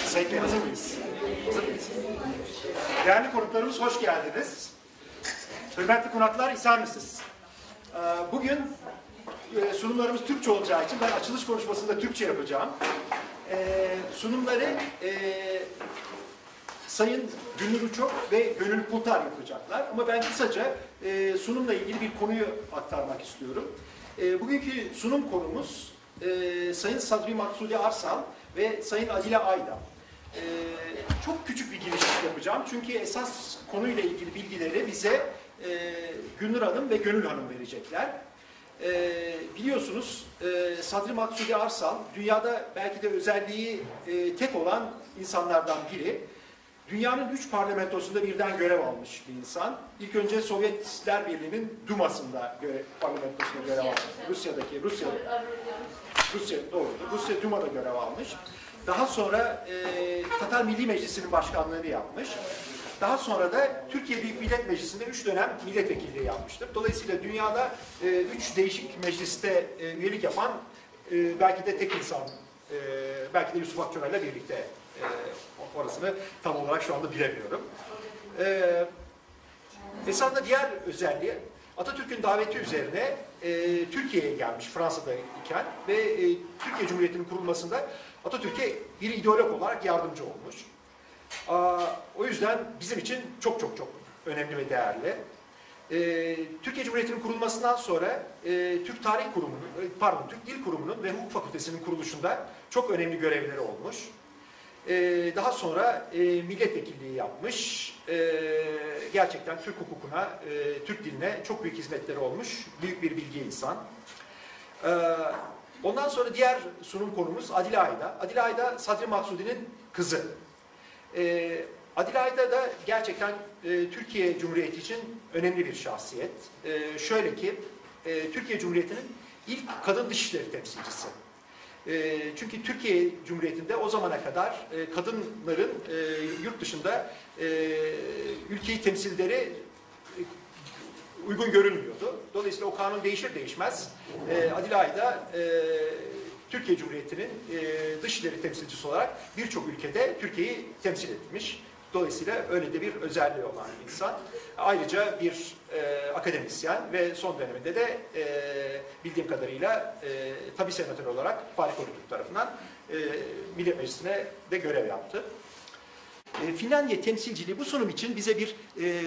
Sayın hazır mıyız? Hazır mıyız? Değerli konuklarımız hoş geldiniz. Hürmetli konuklar, isar mısınız? Bugün sunumlarımız Türkçe olacağı için ben açılış konuşmasında Türkçe yapacağım. Sunumları Sayın Gündür Uçok ve Gönül Kultar yapacaklar. Ama ben kısaca sunumla ilgili bir konuyu aktarmak istiyorum. Bugünkü sunum konumuz Sayın Sadri Maksudi Arsal ve Sayın Adile Ayda. Çok küçük bir giriş yapacağım. Çünkü esas konuyla ilgili bilgileri bize Gündür Hanım ve Gönül Hanım verecekler. Biliyorsunuz Sadri Maksudi Arsal dünyada belki de özelliği tek olan insanlardan biri. Dünyanın 3 parlamentosunda birden görev almış bir insan. İlk önce Sovyetler Birliği'nin Duması'nda parlamentosunda görev almış. Rusya doğrudur. Rusya Duma'da görev almış. Daha sonra Tatar Milli Meclisi'nin başkanlığını yapmış. Daha sonra da Türkiye Büyük Millet Meclisi'nde 3 dönem milletvekilliği yapmıştır. Dolayısıyla dünyada 3 değişik mecliste üyelik yapan belki de tek insan, belki de Yusuf Akçuray'la birlikte, orasını tam olarak şu anda bilemiyorum. Esasında diğer özelliği, Atatürk'ün daveti üzerine Türkiye'ye gelmiş Fransa'da iken ve Türkiye Cumhuriyeti'nin kurulmasında Atatürk'e bir ideolog olarak yardımcı olmuş. O yüzden bizim için çok önemli ve değerli. Türkiye Cumhuriyeti'nin kurulmasından sonra Türk Dil Kurumu'nun ve Hukuk Fakültesi'nin kuruluşunda çok önemli görevleri olmuş. Daha sonra milletvekilliği yapmış. Gerçekten Türk hukukuna, Türk diline çok büyük hizmetleri olmuş. Büyük bir bilgi insan. Ondan sonra diğer sunum konumuz Adile Ayda. Adile Ayda Sadri Maksudi'nin kızı. Adile Ayda da gerçekten Türkiye Cumhuriyeti için önemli bir şahsiyet. Şöyle ki, Türkiye Cumhuriyeti'nin ilk kadın dışişleri temsilcisi. Çünkü Türkiye Cumhuriyeti'nde o zamana kadar kadınların yurt dışında ülkeyi temsilleri uygun görülmüyordu. Dolayısıyla o kanun değişir değişmez Adile Ayda Türkiye Cumhuriyeti'nin dışişleri temsilcisi olarak birçok ülkede Türkiye'yi temsil etmiş. Dolayısıyla öyle de bir özelliği olan bir insan. Ayrıca bir akademisyen ve son döneminde de bildiğim kadarıyla tabi senatör olarak Fahri Korutürk tarafından Millet Meclisi'ne de görev yaptı. Finlandiya temsilciliği bu sunum için bize bir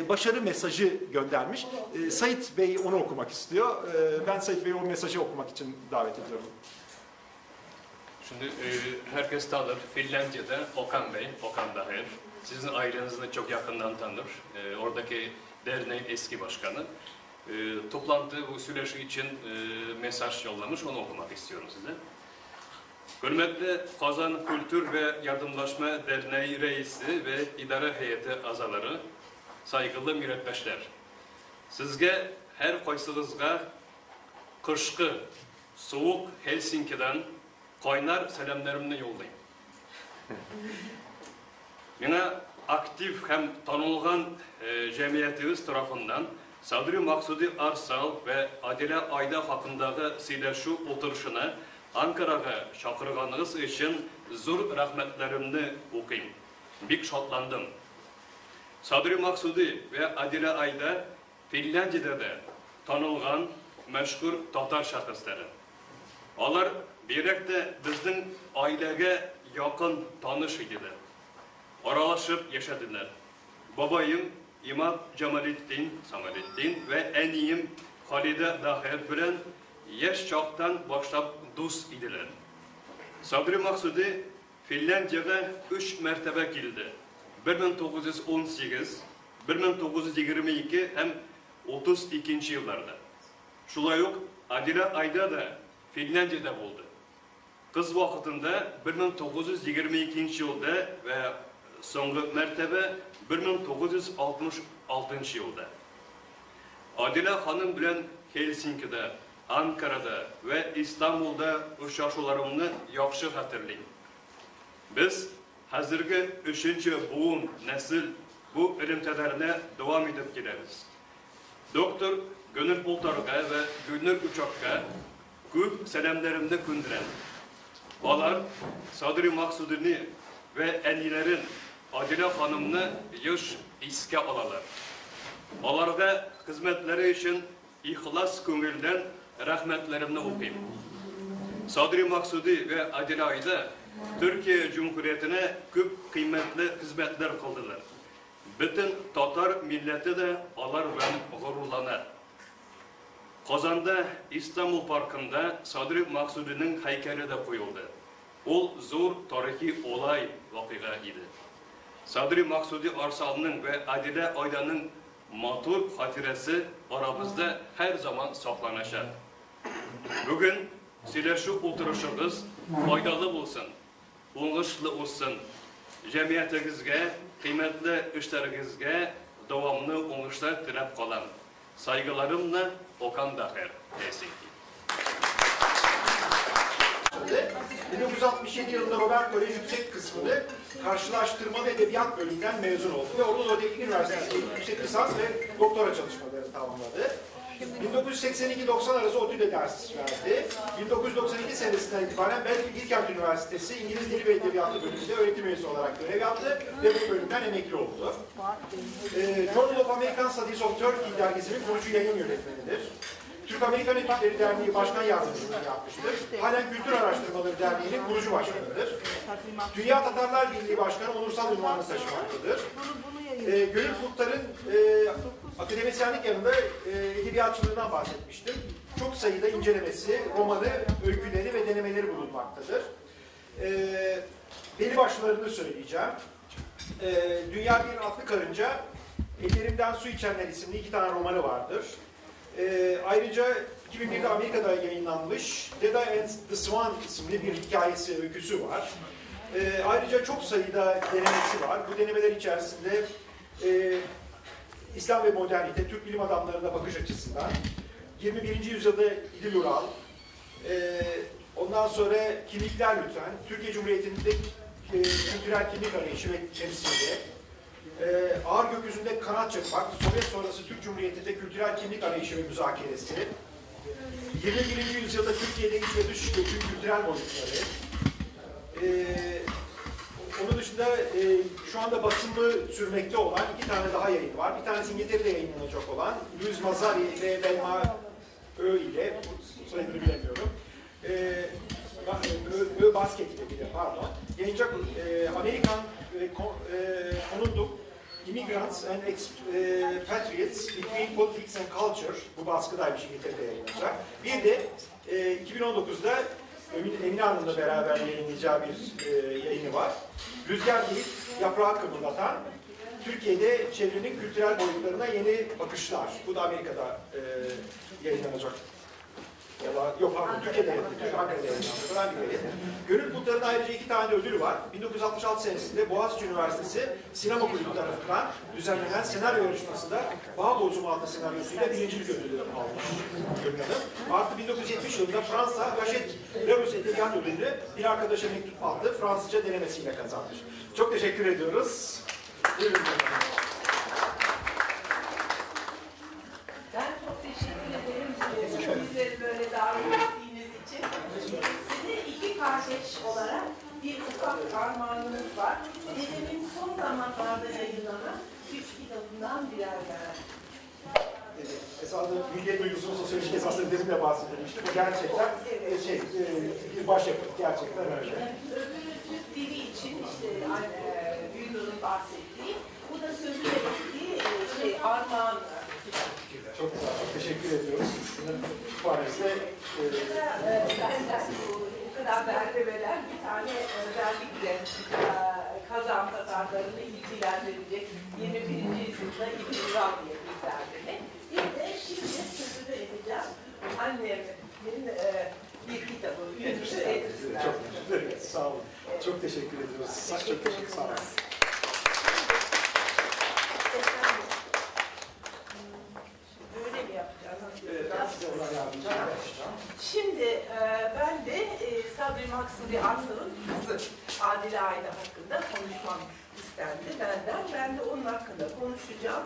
başarı mesajı göndermiş. Sait Bey onu okumak istiyor. Ben Sait Bey'i o mesajı okumak için davet ediyorum. Şimdi herkes tanır. Finlandiya'da Okan Bey, Okan Daher. Sizin ailenizi de çok yakından tanır. Oradaki derneğin eski başkanı. Toplantı bu süreç için mesaj yollamış. Onu okumak istiyorum size. Hürmetli Kazan Kültür ve Yardımlaşma Derneği Reisi ve İdare Heyeti azaları, saygılı milletveşler. Sizge her koysınızga kışkı, soğuk Helsinki'den kaynar selamlarımını yollayayım. Yine aktif hem tanılgan cemiyetimiz tarafından Sadri Maksudi Arsal ve Adile Ayda hakkındaki siyaşı oturuşuna Ankara'ya çağırganınız için zor rahmetlerimni okuyayım. Bik şatlandım. Sadri Maksudi ve Adile Ayda Finlandiya'da da tanılgan meşhur Tatar şahısları. Onlar direkte bizden ailege yakın tanış idiler. Aralaşıp yaşadılar. Babayım İmam Cemalettin ve eniyim Halide Daher bilen yaş çağdan başlap dost idiler. Sadri Maksudi Finlandiya'da 3 mertebe geldi. 1918, 1922 hem 32. yıllarda. Şulay yok, Adile Ayda da Finlandiya'da oldu. Kız vakitinde 1922 yılda ve sonlu mertebe 1966 yılda. Adile Hanım bilen Helsinki'de, Ankara'da ve İstanbul'da uçuşlarımını yaxşı hatırlayın. Biz hazırki 3. buğun nesil bu ilimtelerine devam edip gideriz. Doktor Gönül Kultar'a ve Gönül Uçak'a köp selamlarımda gündüren. Onlar Sadri Maksudi'ni ve enlilerin Adile Hanım'ını yüz iske alalar. Onlarda hizmetleri için ihlas köngülden rahmetlerimni okuyayım. Sadri Maksudi ve Adile Ayda Türkiye Cumhuriyeti'ne köp kıymetli hizmetler kıldılar. Bütün Tatar milleti de onlar bilen gururlanar. Kazan'da İstanbul Parkı'nda Sadri Maksudi'nin heykeli de koyuldu. O zor tarihi olay vakıga idi. Sadri Maksudi Arsal'ın ve Adile Ayda'nın matur hatiresi aramızda her zaman saklanacak. Bugün sizler şu oturuşunuz faydalı olsun, oңuşlu olsun. Cemiyetinizge, kıymetli işlerinizge devamlı oңuşlar dilep kalan. Saygılarımla Okan Daher. Helsinki. 1967 yılında Robert Kolej yüksek kısmını karşılaştırma ve edebiyat bölümünden mezun oldu ve Ordu Teknik Üniversitesi yüksek lisans ve doktora çalışmalarını tamamladı. 1982-90 arası ODTÜ'de ders verdi. 1992 senesinden itibaren Belki Bilkent Üniversitesi İngiliz Dili ve Edebiyatı bölümünde öğretim üyesi olarak görev yaptı ve bu bölümden emekli oldu. Journal of American Studies of Turkey dergisinin kurucu yayın yönetmenidir. Türk-Amerikan Etütleri Derneği Başkan Yardımcılığını yapmıştır. Halen Kültür Araştırmaları Derneği'nin kurucu başkanıdır. Dünya Tatarlar Birliği Başkanı onursal unvanını taşımaktadır. Gönül Kurtlar'ın akademisyenlik yanında edebiyatçılığından bahsetmiştim. Çok sayıda incelemesi, romanı, öyküleri ve denemeleri bulunmaktadır. Belli başlarını söyleyeceğim. Dünya Bir Atlı Karınca, Ellerimden Su İçenler isimli 2 tane romanı vardır. Ayrıca 2001'de Amerika'da yayınlanmış Deda and the Swan isimli bir hikayesi, öyküsü var. Ayrıca çok sayıda denemesi var. Bu denemeler içerisinde İslam ve modernite, Türk bilim adamlarına bakış açısından, 21. yüzyılda İdil Ural, ondan sonra Kimlikler Lütfen, Türkiye Cumhuriyeti'nde kültürel kimlik arayışı ve temsili, Ağır Gökyüzünde Kanat Çırpmak, Sovyet sonrası Türk Cumhuriyeti'nde kültürel kimlik arayışı ve müzakeresi, 21. yüzyılda Türkiye'de iç ve dış göçün kültürel boyutları, onun dışında şu anda basımı sürmekte olan 2 tane daha yayın var. Bir tanesi İngiltere'de yayınlanacak olan Louis Mazzari ve Belma Ö ile, sayıları bilemiyorum. Ö Basket ile bile, pardon. Yayınacak Amerikan konunduk Immigrants and Expatriates Between Politics and Culture, bu baskıdaymış, İngiltere'de yayınlanacak. Bir de 2019'da Emine Hanım'la beraber yayınlayacağı bir yayını var. Rüzgar değil, yaprağı kımıldatan, Türkiye'de çevrenin kültürel boyutlarına yeni bakışlar. Bu da Amerika'da yayınlanacak. Yok pardon, Türkiye'de Ankara'da yayınlanacak. Gönül Kurtları'nın ayrıca 2 tane ödülü var. 1966 senesinde Boğaziçi Üniversitesi Sinema Kulübü tarafından düzenlenen senaryo yarışmasında Bağ Bozumu adlı senaryosuyla birincilik ödülü almış Gönül Hanım. Artı 1970 yılında Fransa Hachette Lerus Edebiyat Ödülünü bir arkadaşa mektup aldı. Fransızca denemesiyle kazanmış. Çok teşekkür ediyoruz. Buyurun. Ben çok teşekkür ederim. Bizleri böyle davet ettiğiniz için. Size 2 kardeş olarak bir ufak armağanımız var. Dedemin son zamanlarda yayınlanan 3 kitabından birer birer. Esasında milliyet duygusunu sosyolojik esasları demin bahsedilmişti. Bu gerçekten bir başyapıt. Gerçekten öyle. Öbürü Türk dili için işte Gülnur'un bahsettiği, bu da sözü ettiği armağan. Çok güzel, çok teşekkür ediyoruz. Bu arasında bu kadar belgeler bir tane özellikle Kazan Tatarlarını ilgilendirecek 21. yüzyılda İbn Ural diye bir dergide. Bir de şimdi sözünü edeceğim annemin bir kitabı, Gülnur'u edildiler. Çok sağ olun. Çok teşekkür ediyoruz. Çok teşekkür sağ olun. Böyle mi yapacağız? Ben size ona yardımcı olacağım. Şimdi ben de Sadri Maksudi Arsal'ın kızı Adile Ayda hakkında konuşmam istendi benden. Ben de onun hakkında konuşacağım.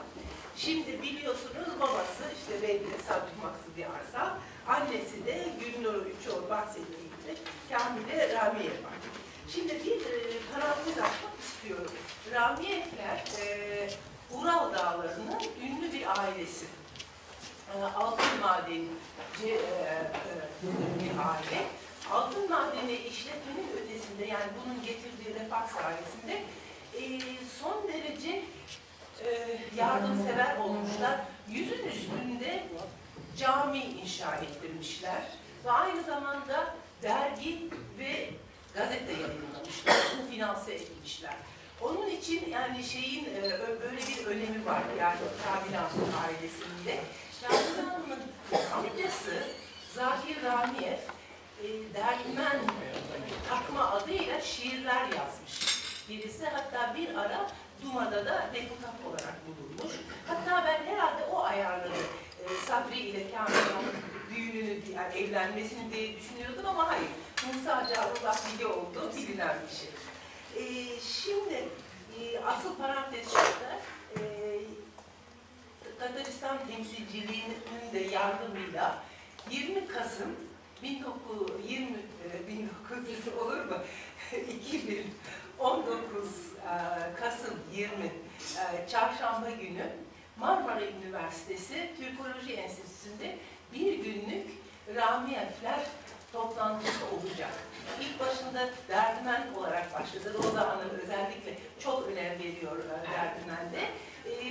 Şimdi biliyorsunuz babası işte belli Sadri Maksudi Arsal, annesi de Gülnur Üçoğlu bahsettiği işte Kamile Ramiye var. Şimdi bir parantez açmak istiyorum. Ramiyevler Ural Dağları'nın ünlü bir ailesi. Altın madenci bir aile. Altın madeni işletmenin ötesinde, yani bunun getirdiği refah sayesinde son derece yardımsever olmuşlar. Yüzün üstünde cami inşa ettirmişler ve aynı zamanda dergi ve gazete yayınlamışlar, bunu finanse etmişler. Onun için yani şeyin böyle bir önemi var yani Kamile Hanım ailesinde. Kamile Hanım'ın amcası Zahir Ramiyev Derdimen takma adıyla şiirler yazmış. Birisi hatta bir ara Duma'da da deputat olarak bulunmuş. Hatta ben herhalde o ayarladı. Sabri ile Kamil'in düğününü, yani evlenmesini diye düşünüyordum ama hayır. Musa Cavullah Bilge olduğu bilinen bir şey. Şimdi asıl parantez şurada. Tataristan temsilciliğinin de yardımıyla 20 Kasım 1900 olur mu? 2019 Kasım 20 Çarşamba günü Marmara Üniversitesi Türkoloji Enstitüsü'nde bir günlük Ramiyevler toplantısı olacak. İlk başında Derdimen olarak başladı. Roza Hanım özellikle çok önem veriyor Derdimen'de.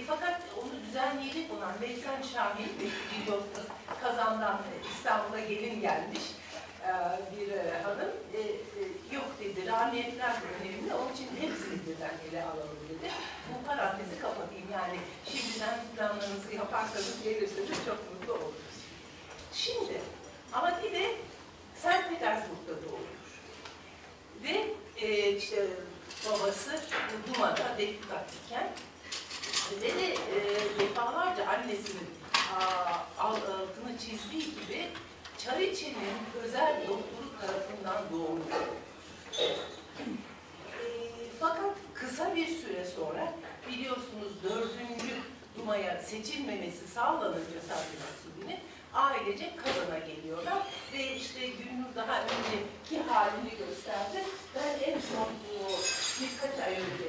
Fakat onu düzenleyecek olan Veysel Şahin, biliyorsunuz Kazan'dan İstanbul'a gelin gelmiş bir hanım. Yok dedi, Ramiyevler de önemli, onun için hepsini birden ele alalım dedi. Bu parantezi kapatayım, yani şimdiden planlarınızı yaparsanız gelirseniz çok mutlu oluruz. Şimdi, ama bir de St. Petersburg'da doğuyor. Ve işte babası Duma'da deputat iken ve de defalarca annesinin altını çizdiği gibi Çariçe'nin özel doktoru tarafından doğmuş. Fakat kısa bir süre sonra biliyorsunuz 4. Duma'ya seçilmemesi sağlanınca Sabri Maksudi'nin ailece Kazan'a geliyorlar ve işte Gülnur daha önceki halini gösterdi. Ben en son birkaç ay önce,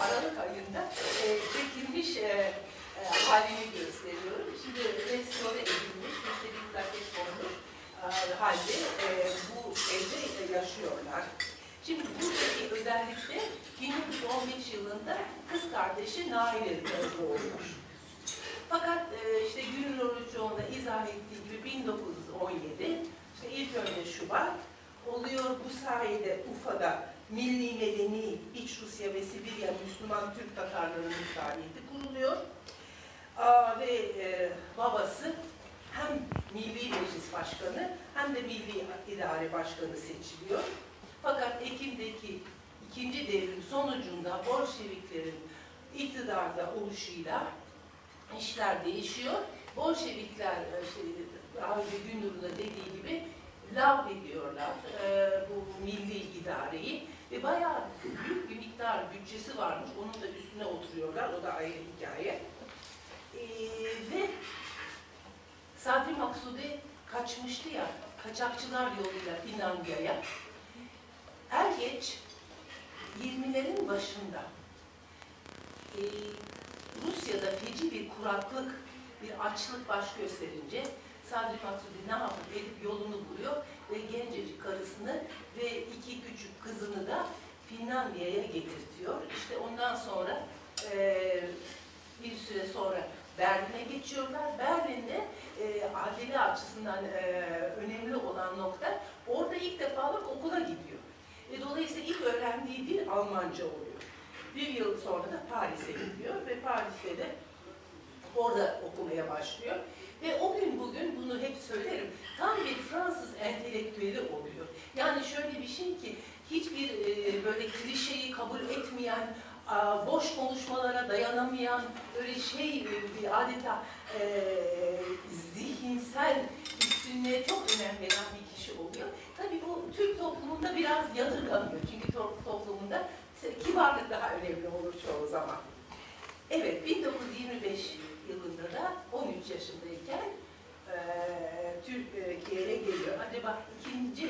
Aralık ayında çekilmiş halini gösteriyorum. Şimdi restore edilmiş, işte bir plaket konmuş halde bu evde yaşıyorlar. Şimdi buradaki özellikle 1915 yılında kız kardeşi Nail'e doğmuş. Fakat işte Gülnur Oruçoğlu'na izah ettiği gibi 1917, işte ilk önce Şubat oluyor. Bu sayede Ufa'da Milli Medeni İç Rusya ve Sibirya Müslüman Türk Tatarları'nın müsaadeti kuruluyor. Ve babası hem Milli Meclis Başkanı hem de Milli İdare Başkanı seçiliyor. Fakat Ekim'deki ikinci devrim sonucunda Bolşeviklerin iktidarda oluşuyla işler değişiyor. Bolşevikler, daha önce Gündür'ün da dediği gibi lağvediyorlar bu milli idareyi ve bayağı büyük bir miktar bütçesi varmış. Onun da üstüne oturuyorlar. O da ayrı hikaye. Ve Sabri Maksudi kaçmıştı ya, kaçakçılar yoluyla Finlandiya'ya. Er geç 20'lerin başında Rusya'da feci bir kuraklık, bir açlık baş gösterince Sabri Maksudi ne yapıp edip yolunu buluyor ve gencecik karısını ve 2 küçük kızını da Finlandiya'ya getirtiyor. İşte ondan sonra bir süre sonra Berlin'e geçiyorlar. Berlin'de adliye açısından önemli olan nokta, orada ilk defalık okula gidiyor. Dolayısıyla ilk öğrendiği dil Almanca oluyor. Bir yıl sonra da Paris'e gidiyor ve Paris'te de orada okumaya başlıyor. Ve o gün bugün bunu hep söylerim, tam bir Fransız entelektüeli oluyor. Yani şöyle bir şey ki, hiçbir böyle klişeyi kabul etmeyen, boş konuşmalara dayanamayan, böyle adeta zihinsel üstünlüğe çok önem veren bir kişi oluyor. Tabii bu Türk toplumunda biraz yadırganıyor. Çünkü Türk toplumunda kibarlık daha önemli olur çoğu zaman. Evet, 1925 yılında da 13 yaşındayken Türkiye'ye geliyor. Acaba ikinci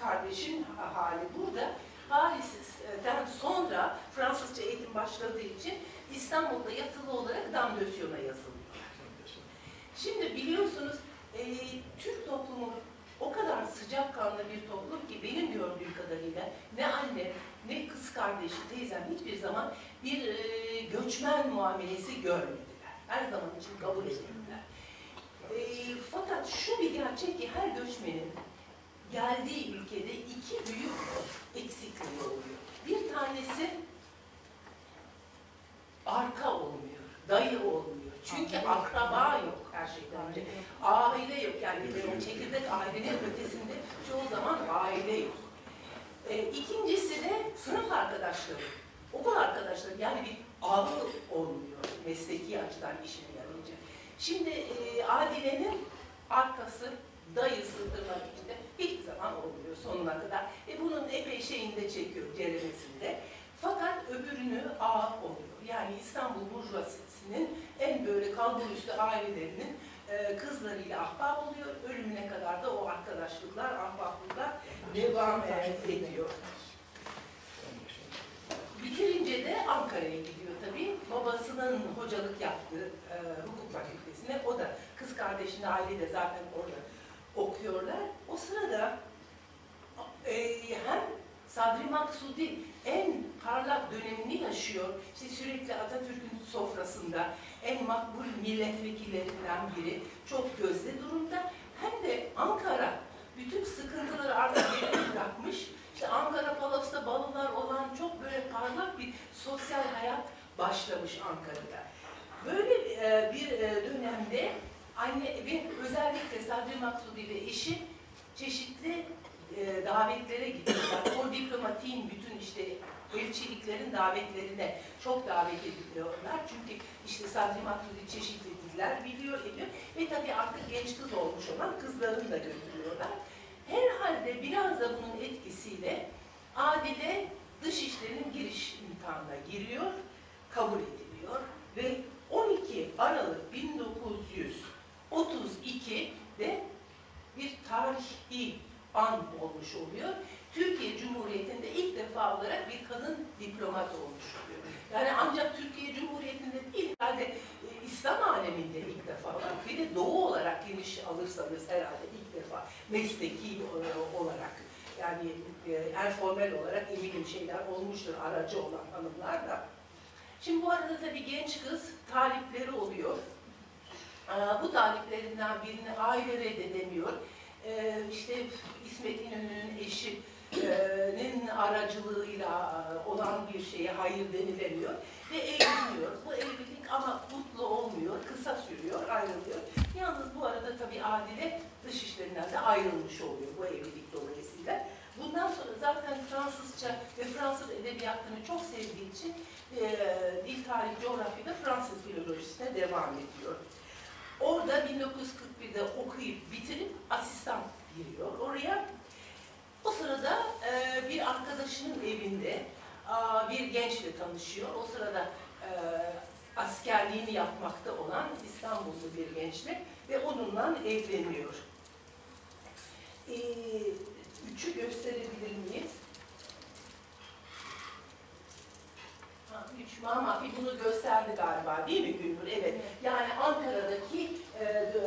kardeşin hali burada. Paris'ten sonra Fransızca eğitim başladığı için İstanbul'da yatılı olarak Damdösyon'a yazılıyor. Şimdi biliyorsunuz Türk toplumu o kadar sıcakkanlı bir toplum ki benim gördüğüm kadarıyla ne anne, ne kız kardeşi, teyzem hiçbir zaman bir göçmen muamelesi görmediler. Her zaman için kabul ettiler. Fakat şu bir gerçek ki her göçmenin geldiği ülkede iki büyük eksikliği oluyor. Bir tanesi arka olmuyor, dayı olmuyor. Çünkü akraba yok her şeyden önce. Aile yok yani çekirdek ailenin ötesinde çoğu zaman aile yok. İkincisi de sınıf arkadaşları, okul arkadaşları yani bir ağı olmuyor mesleki açıdan işine yarayınca. Şimdi Adile'nin arkası, dayısı tırnak içinde hiçbir zaman olmuyor sonuna kadar. Bunun epey şeyini de çekiyor ceremesinde. Fakat öbürünü ağa oluyor. Yani İstanbul Burjuvazisi'nin en böyle kalburüstü ailelerinin kızlarıyla ahbap oluyor. Ölümüne kadar da o arkadaşlıklar, ahbaplıklar devam ediyor. Bitirince de Ankara'ya gidiyor tabii. Babasının hocalık yaptığı hukuk fakültesine. O da kız kardeşinin aile de zaten orada okuyorlar. O sırada hem Sadri Maksudi en parlak dönemini yaşıyor. İşte sürekli Atatürk'ün sofrasında en makbul milletvekillerinden biri, çok gözde durumda. Hem de Ankara bütün sıkıntıları artık geride bırakmış. İşte Ankara Palas'ta balolar olan çok böyle parlak bir sosyal hayat başlamış Ankara'da. Böyle bir dönemde anne ve özellikle Sadri Maksudi ve eşi çeşitli davetlere gidiyorlar. O diplomatiğin bütün işte elçiliklerin davetlerine çok davet ediliyorlar. Çünkü işte Sadri Maksudi çeşitli diller biliyor, ediyor ve tabii artık genç kız olmuş olan kızlarını da götürüyorlar. Herhalde biraz da bunun etkisiyle Adile Dışişleri'nin giriş imtihanına giriyor, kabul ediliyor ve 12 Aralık 1932'de bir tarihi an olmuş oluyor. Türkiye Cumhuriyeti'nde ilk defa olarak bir kadın diplomat olmuş oluyor. Yani ancak Türkiye Cumhuriyeti'nde değil, herhalde İslam aleminde ilk defa olarak, bir de Doğu olarak geniş alırsanız herhalde ilk defa mesleki olarak, yani en formel olarak eminim şeyler olmuştur, aracı olan hanımlar da. Şimdi bu arada tabii genç kız talipleri oluyor. Bu taliplerinden birini aile reddedemiyor. İşte İsmet İnönü'nün eşinin aracılığıyla olan bir şeye hayır denilemiyor ve evleniyor. Bu evlilik ama mutlu olmuyor, kısa sürüyor, ayrılıyor. Yalnız bu arada tabii Adile dışişlerinden de ayrılmış oluyor bu evlilik dolayısıyla. Bundan sonra zaten Fransızca ve Fransız edebiyatını çok sevdiği için dil, tarih, coğrafyada Fransız filolojisine devam ediyor. Orada 1941'de okuyup bitirip asistan giriyor oraya. O sırada bir arkadaşının evinde bir gençle tanışıyor. O sırada askerliğini yapmakta olan İstanbullu bir gençle ve onunla evleniyor. Üçü gösterebilir miyiz? Mahmafi bunu gösterdi galiba değil mi Gülnur? Evet. Yani Ankara'daki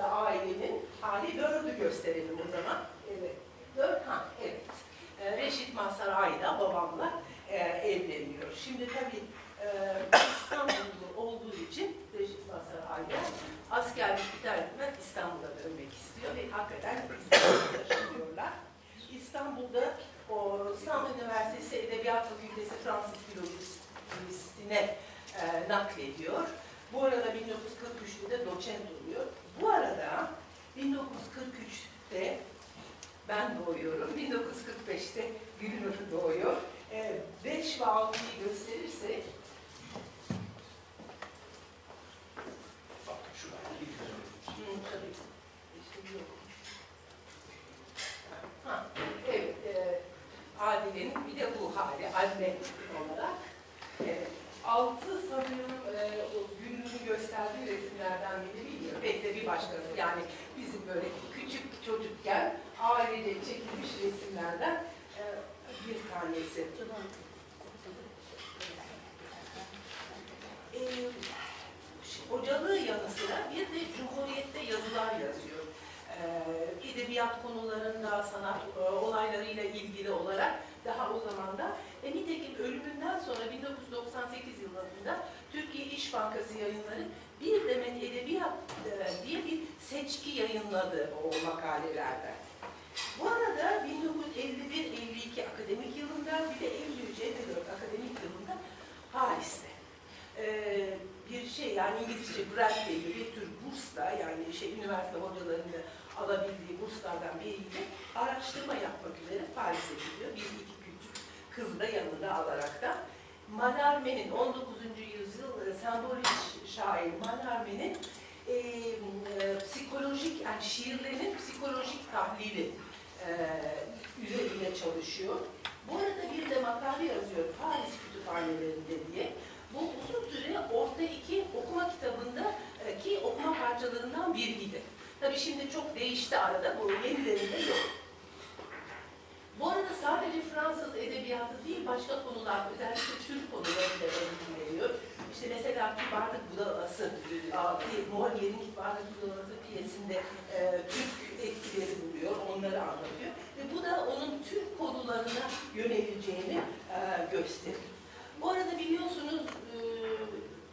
ailenin hali 4'ü gösterelim o zaman. Evet. 4, evet. Reşit Mazhar Ayda babamla evleniyor. Şimdi tabii İstanbullu olduğu için Reşit Mazhar Ayda askerlik biter bitmez İstanbul'a dönmek istiyor ve hakikaten İstanbul'da yaşıyorlar. İstanbul'da İstanbul Üniversitesi Edebiyat Fakültesi Fransız Filolojisi'ne naklediyor. Bu arada 1943'te de doçent oluyor. Bu arada 1943'te ben doğuyorum, 1945'te Gülnur doğuyor. 5 ve 6'yı gösterirsek bak şurada bir tabii. İşte yok. Evet, Adile'nin bir de bu hali, anne olarak. Evet. 6 sanıyorum Gülnur'un gösterdiği resimlerden biri bilmiyorum. Belki de bir başkası, yani bizim böyle küçük çocukken ailece çekilmiş resimlerden bir tanesi. Hocalığı yanı sıra bir de Cumhuriyet'te yazılar yazıyor. Edebiyat konularında, sanat olaylarıyla ilgili olarak daha o zamanda. Nitekim ölümünden sonra 1998 yılında Türkiye İş Bankası Yayınları Bir Demet Edebiyat diye bir seçki yayınladı o makalelerden. Bu arada 1951-52 akademik yılında bir de 53-54 akademik yılında Paris'te bir şey, yani İngilizce grant gibi bir tür bursla, yani üniversite hocalarının alabildiği burslardan biriyle araştırma yapmak üzere Paris'e gidiyor. Biz iki küçük kızı da yanında alarak da Mallarmé'nin 19. yüzyıl sembolik şair Mallarmé'nin psikolojik, yani şiirlerinin psikolojik tahlili üzerine çalışıyor. Bu arada bir de makale yazıyor Paris kütüphanelerinde diye. Bu uzun süre orta iki okuma kitabındaki okuma parçalarından biriydi. Tabii şimdi çok değişti arada, bu yenilerinde yok. Bu arada sadece Fransız edebiyatı değil, başka konular, özellikle Türk konuları da önemli. İşte mesela Kibarlık Budalası, Molière'in Kibarlık Budalası piyesinde Türk etkileri buluyor, onları anlatıyor. Ve bu da onun Türk konularına yöneleceğini gösteriyor. Bu arada biliyorsunuz,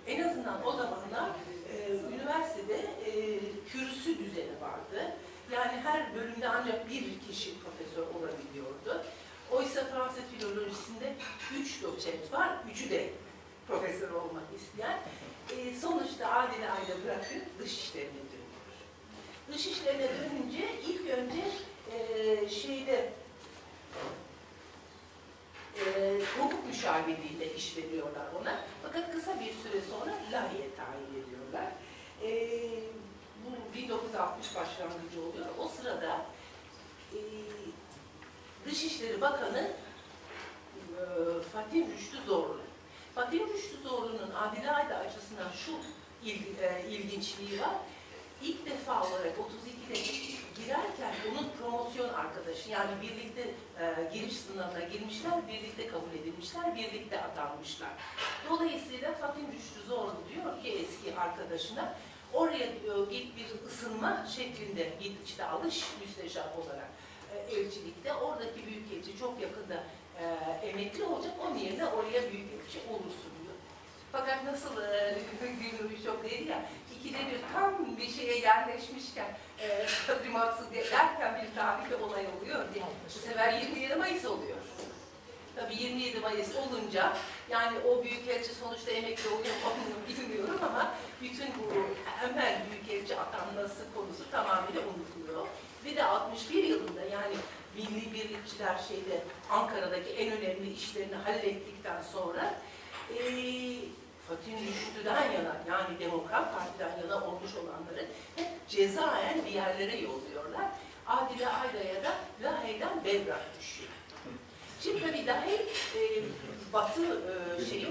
en azından o zamanlar üniversitede kürsü düzeni vardı. Yani her bölümde ancak bir kişi profesör olabiliyordu. Oysa Fransız filolojisinde 3 doçent var, 3'ü de profesör olmak isteyen. Sonuçta Adile Ayda bırakıp dışişlerine dönüyor. Dışişlerine dönünce ilk önce hukuk müşavirliğinde iş veriyorlar ona. Fakat kısa bir süre sonra Lahey'e tayin ediyorlar. Bu 1960 başlangıcı oluyor. O sırada Dışişleri Bakanı Fatih Rüştü Zorlu. Fatih Rüştü Zorlu'nun Adile Ayda açısından şu ilginçliği var. İlk defa olarak 32'de girerken onun promosyon arkadaşı, yani birlikte giriş sınavına girmişler, birlikte kabul edilmişler, birlikte atanmışlar. Dolayısıyla Fatih Rüştü Zorlu diyor ki eski arkadaşına, oraya git bir ısınma şeklinde, git işte alış müsteşar olarak elçilikte, oradaki büyükelçi çok yakında emekli olacak, onun yerine oraya büyükelçi olursun diyor. Fakat nasıl Gülnur çok dedi ya, ikide bir tam bir şeye yerleşmişken Sadri Maksud derken bir tarihli olay oluyor diye. Bu sefer 27 Mayıs oluyor. Tabii 27 Mayıs olunca, yani o büyükelçi sonuçta emekli oluyor mu bilmiyorum ama bütün bu hemen büyükelçi atanması konusu tamamıyla unutuluyor. Ve de 61 yılında, yani milli birlikçiler Ankara'daki en önemli işlerini hallettikten sonra Fatih Rüştü'den yana, yani Demokrat Parti'den yana olmuş olanları hep cezaen bir yerlere yolluyorlar. Adile Ayda'ya da Lahey'den Belgrad düşüyor. Şimdi tabii Lahey Batı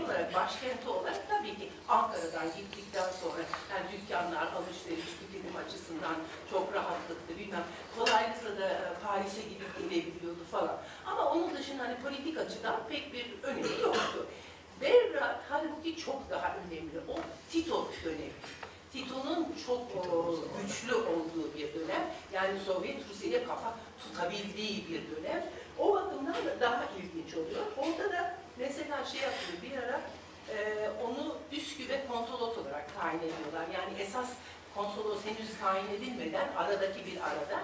olarak, başkenti olarak tabii ki Ankara'dan gittikten sonra, yani dükkanlar, alışveriş, tüketim açısından çok rahatlıktı, bilmem, kolaylıkla da Paris'e gidip gelebiliyordu falan. Ama onun dışında hani politik açıdan pek bir önemi yoktu. Belgrad halbuki çok daha önemli. O Tito dönemi. Tito'nun çok güçlü olduğu bir dönem. Yani Sovyet Rusya'ya kafa tutabildiği bir dönem. O bakımdan da daha ilginç oluyor. Orada da mesela yapıyor, bir ara onu Üsküp'e konsolos olarak tayin ediyorlar. Yani esas konsolos henüz tayin edilmeden aradaki bir arada.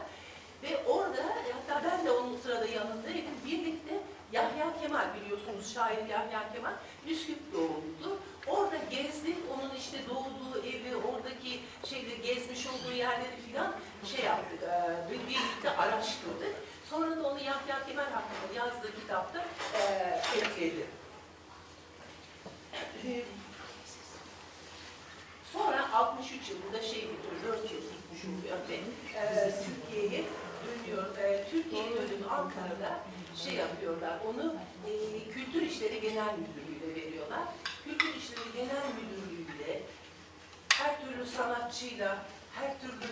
Ve orada, hatta ben de onun sırada yanındaydım, birlikte Yahya Kemal, biliyorsunuz şair Yahya Kemal, Üsküp doğumludu. Orada gezdik, onun işte doğduğu evi, oradaki gezmiş olduğu yerleri filan yaptık, birlikte araştırdık. Sonra da onu Yahya Kemal hakkında yazdığı kitapta ekledi. Sonra 63 yılında bitiyor, 4 yıl gitmiş oluyor ve Türkiye'ye dönüyor. Türkiye'ye dönüp Ankara'da yapıyorlar, onu Kültür İşleri Genel Müdürlüğü'ne veriyorlar. Kültür İşleri Genel Müdürlüğü'yle her türlü sanatçıyla, her türlü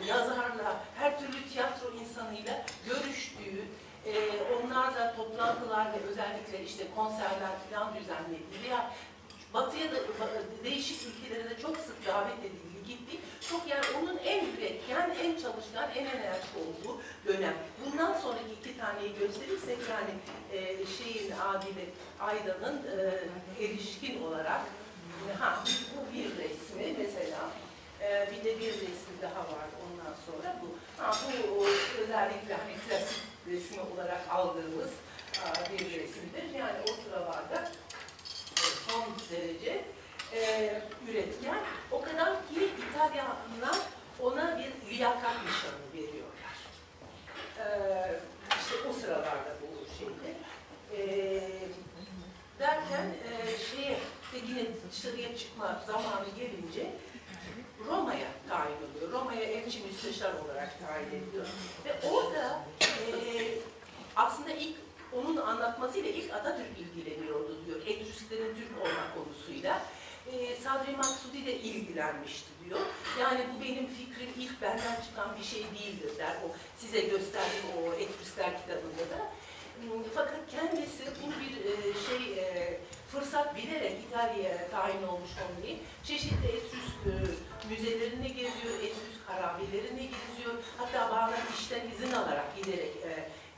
yazarla, her türlü tiyatro insanıyla düzenlediği veya Batı'ya da değişik ülkelere de çok sık davet edildi, gitti. Çok yani onun en üretken, en çalışkan, en enerjik olduğu dönem. Bundan sonraki iki taneyi gösterirsek yani Adile Ayda'nın erişkin olarak bu bir resmi mesela. Bir de bir resim daha var ondan sonra bu. Bu özellikle hani klasik resmi olarak aldığımız bir resimdir. Yani o sıralarda son derece üretken. O kadar ki İtalyanlar ona bir liyakat nişanı veriyorlar. İşte o sıralarda bu şeyde. Derken yine dışarıya çıkma zamanı gelince Roma'ya tayin oluyor. Roma'ya elçi müsteşar olarak tayin ediliyor. Ve orada aslında ilk onun anlatmasıyla ilk Atatürk ilgileniyordu diyor. Etrüsklerin Türk olma konusuyla. Sadri Maksudi de ilgilenmişti diyor. Yani bu benim fikrim ilk benden çıkan bir şey değildir der. O size gösterdiğim o Etrüskler kitabında da. Fakat kendisi bunu bir fırsat bilerek İtalya'ya tayin olmuş olmayı çeşitli Etrüsk müzelerini geziyor, Etrüsk harabelerini geziyor. Hatta bazen işten izin alarak giderek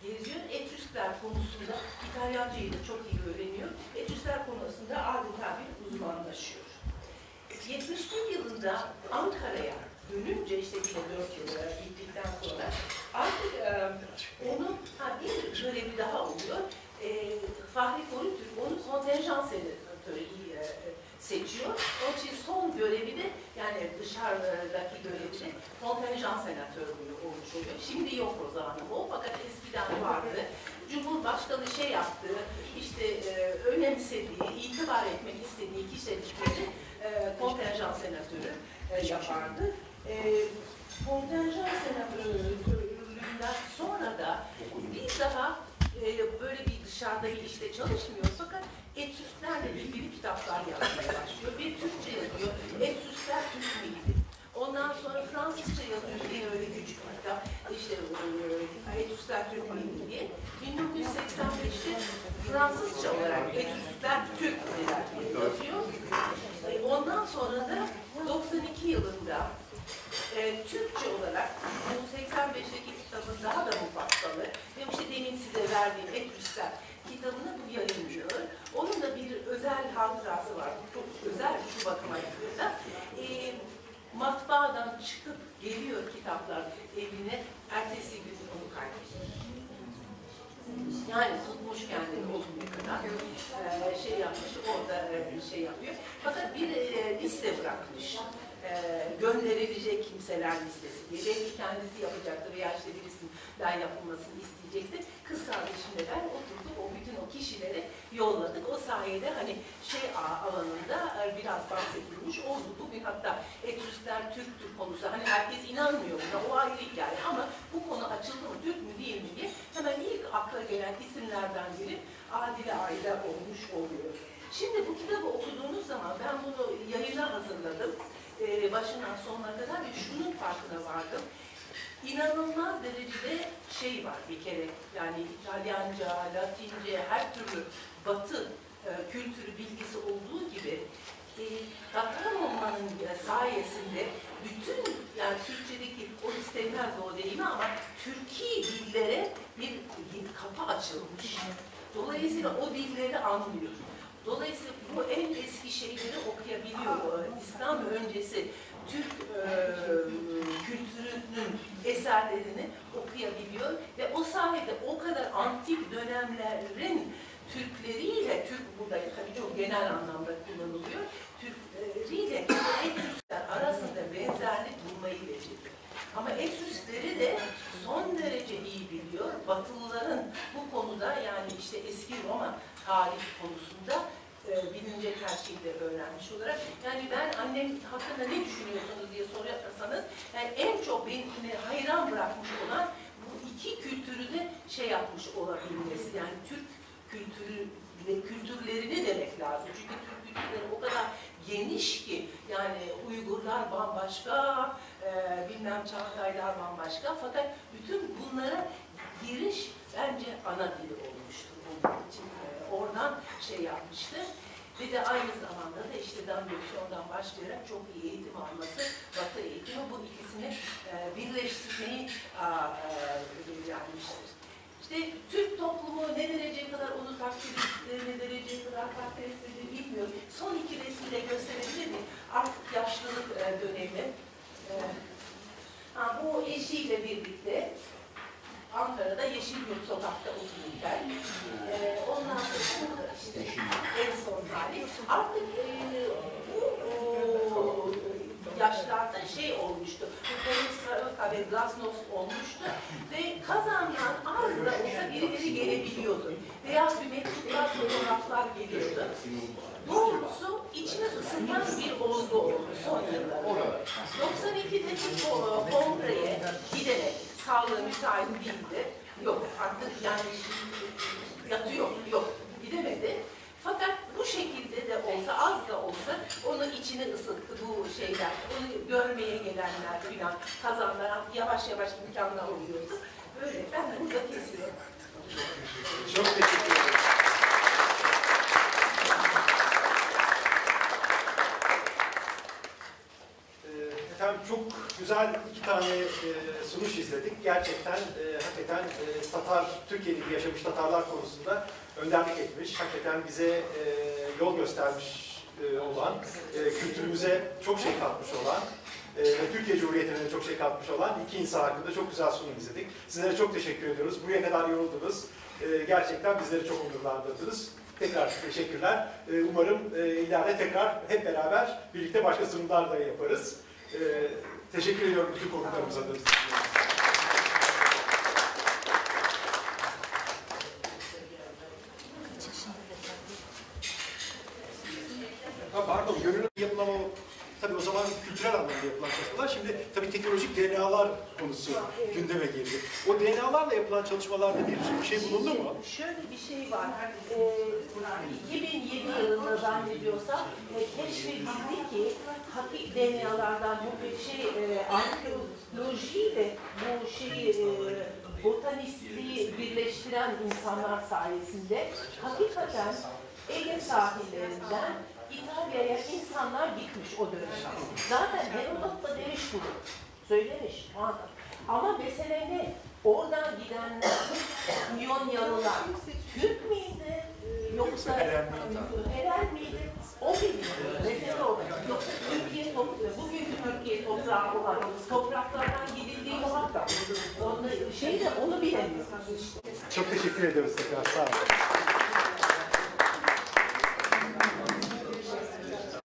geziyor. Etrüskler konusunda İtalyancayı da çok iyi öğreniyor. Etrüskler konusunda adeta bir uzmanlaşıyor. 71 yılında Ankara'ya dönünce işte bir 4 yıl gittikten sonra artık onun bir görevi daha oluyor. Fahri Korutürk onu kontenjan senatörü seçiyor. Onun için son görevi de yani dışarıdaki görevi de kontenjan senatörlüğü olmuş oluyor. Şimdi yok o zaman o fakat eskiden vardı. Cumhurbaşkanı yaptığı, işte önemsediği, itibar etmek istediği kişileri kontenjan senatörü yapardı. Kontenjan senatörlüğünden sonra da bir daha böyle bir dışarıda bir işte çalışmıyor fakat Etrüsklerle ilgili kitaplar yazmaya başlıyor. Bir Türkçe yazıyor. Etrüskler Türk miydi? Ondan sonra Fransızca yazıyor. Yine öyle küçük bir kitap. İşte Etrüskler Türk miydi diye. 1985'te Fransızca olarak Etrüskler Türk yazıyor. Ondan sonra da 92 yılında Türkçe olarak bu 85'teki kitabın daha da mufassalı ve işte demin size verdiğim Etrüskler kitabını bu yayınlıyor. Onun da bir özel hatırası var. Çok özel şu bakıma da. Matbaadan çıkıp geliyor kitaplar evine, ertesi gün onu kaybediyor. Yani tutmuş kendini o güne kadar yapmış, orada yapıyor. Fakat bir liste bırakmış. Gönderilecek kimseler listesi diye. Belki kendisi yapacaktı veya işte birisinden yapılmasını isteyecekti. Kız kardeşimle ben oturduk, o bütün o kişileri yolladık. O sayede hani alanında biraz bahsedilmiş oldu. Bugün hatta Etrüskler Türktür konusu, hani herkes inanmıyor buna, o ayrı hikaye ama bu konu açıldı mı, Türk mü değil mi diye hemen ilk akla gelen isimlerden biri Adile Ayda olmuş oluyor. Şimdi bu kitabı okuduğunuz zaman ben bunu yayına hazırladım. Başından sonuna kadar ve şunun farkına vardım. İnanılmaz derecede var bir kere. Yani İtalyanca, Latince, her türlü Batı kültürü bilgisi olduğu gibi Kahramanmağ'ın sayesinde bütün yani Türkçedeki o istemezdi o deyimi ama Türki dillere bir kapı açılmış. Dolayısıyla o dilleri anlıyor. Dolayısıyla bu en eski şeyleri okuyabiliyor. İslam öncesi Türk kültürünün eserlerini okuyabiliyor ve o sayede o kadar antik dönemlerin Türkleriyle, Türk burada tabii çok genel anlamda kullanılıyor, Türkleriyle Etrüskler arasında benzerlik bulmayı beceriyor. Ama Etrüskleri de son derece iyi biliyor. Batılıların bu konuda yani işte eski Roma tarih konusunda bilinecek her şeyi de öğrenmiş olarak. Yani ben annem hakkında ne düşünüyorsunuz diye soruyorsanız yani en çok beni hayran bırakmış olan bu iki kültürü de yapmış olabilmesi. Yani Türk kültürü ve kültürlerini demek lazım. Çünkü Türk kültürleri o kadar geniş ki yani Uygurlar bambaşka, bilmem Çağataylar bambaşka fakat bütün bunlara giriş bence ana dili olmuştu bunun için. Oradan şey yapmıştı. Ve de aynı zamanda da işte Damlıyorsun'dan başlayarak çok iyi eğitim alması, Batı eğitimi bu ikisini birleştirmeyi vermiştir. İşte Türk toplumu ne dereceye kadar onu takdir etti, ne dereceye kadar takdir ettiğini bilmiyorum. Son iki resmiyle gösterebilir miyim? Artık yaşlılık dönemi. Bu eşiyle birlikte Ankara'da Yeşilyurt sokakta otururken ondan sonra işte en son hali artık bu yaşlarda şey olmuştu, Perestroika ve Glasnost olmuştu ve Kazan'dan az da olsa birileri gelebiliyordu. Beyaz bir mektuplar, fotoğraflar geliyordu. Doğrusu içine ısıtan bir olgu oldu son yıllarda. 92'deki kongreye giderek sağlığı müsait değildi. Yok artık yani yatıyor, yok gidemedi. Fakat bu şekilde de olsa, az da olsa onu içine ısıttı bu şeyler. Onu görmeye gelenler filan, Kazanlar yavaş yavaş imkanlar oluyordu. Böyle ben burada kesiyorum. Çok teşekkür ederim. Efendim çok güzel iki tane sunuş izledik. Gerçekten hakikaten Türkiye'de yaşamış Tatarlar konusunda önderlik etmiş, hakikaten bize yol göstermiş olan, kültürümüze çok şey katmış olan ve Türkiye Cumhuriyeti'ne de çok şey katmış olan iki insan hakkında çok güzel sunum izledik. Sizlere çok teşekkür ediyoruz. Buraya kadar yoruldunuz. Gerçekten bizleri çok onurlandırdınız. Tekrar teşekkürler. Umarım ileride tekrar hep beraber birlikte başka sunumlar da yaparız. Teşekkür ediyorum bütün konuklarımıza da. Pardon, gönüllü yapılan o, tabii o zaman kültürel anlamda yapılan çalışmalar, şimdi tabii teknolojik DNA'lar konusu gündeme geldi. O DNA'larla yapılan çalışmalarda bir şey bulundu mu? Şöyle bir şey var. 2007 yılında zannediyorsam keşfedildi ki DNA'lardan bu şey arkeolojiyle bu şeyi botanistliği birleştiren insanlar sayesinde hakikaten Ege sahillerinden İtalya'ya insanlar gitmiş o dönemde. Zaten Herodot da demiş bunu. Söylemiş. Ama mesele ne? Oradan gidenler İyonyalılar Türk miydi? Yoksa Helen miydi? O bilmiyor. Mesele o. Yoksa Türkiye bugünkü Türkiye toprağı olan topraklardan gidildiği muhakkak. Onu bilemiyoruz işte. Çok teşekkür ediyoruz tekrar. Sağ olun.